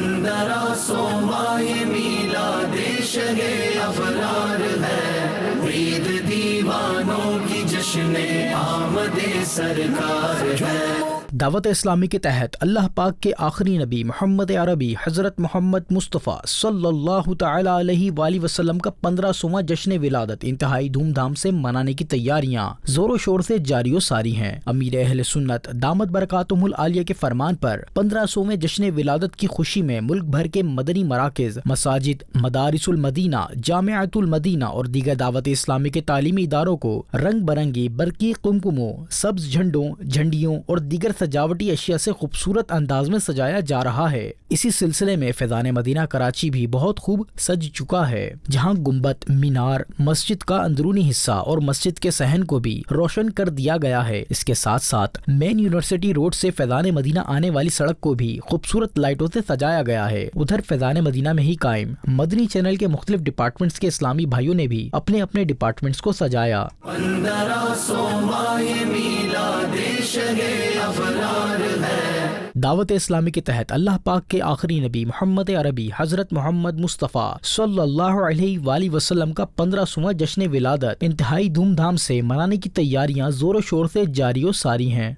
15 ماہ میلاد شہ ابرار ہے، عید دیوانوں کی جشن آمد سرکار ہے۔ دعوت اسلامی کے تحت اللہ پاک کے آخری نبی محمد عربی حضرت محمد مصطفیٰ صلی اللہ تعالی علیہ وآلہ وسلم کا 15واں جشن ولادت انتہائی دھوم دھام سے منانے کی تیاریاں زور و شور سے جاری و ساری ہیں۔ امیر اہل سنت دامت برکاتہم العالیہ کے فرمان پر 15واں جشن ولادت کی خوشی میں ملک بھر کے مدنی مراکز، مساجد، مدارس المدینہ، جامعۃ المدینہ اور دیگر دعوت اسلامی کے تعلیمی اداروں کو رنگ برنگی برقی قمقموں، سبز جھنڈوں، جھنڈیوں اور دیگر سجاوٹی اشیاء سے خوبصورت انداز میں سجایا جا رہا ہے۔ اسی سلسلے میں فیضان مدینہ کراچی بھی بہت خوب سج چکا ہے، جہاں گنبد، مینار، مسجد کا اندرونی حصہ اور مسجد کے صحن کو بھی روشن کر دیا گیا ہے۔ اس کے ساتھ ساتھ مین یونیورسٹی روڈ سے فیضان مدینہ آنے والی سڑک کو بھی خوبصورت لائٹوں سے سجایا گیا ہے۔ ادھر فیضان مدینہ میں ہی قائم مدنی چینل کے مختلف ڈپارٹمنٹس کے اسلامی بھائیوں نے بھی اپنے اپنے ڈپارٹمنٹس کو سجایا۔ 15 ماہ میلاد شہ ابرار ہے۔ دعوت اسلامی کے تحت اللہ پاک کے آخری نبی محمد عربی حضرت محمد مصطفیٰ صلی اللہ علیہ وآلہ وسلم کا 15واں جشن ولادت انتہائی دھوم دھام سے منانے کی تیاریاں زور و شور سے جاری و ساری ہیں۔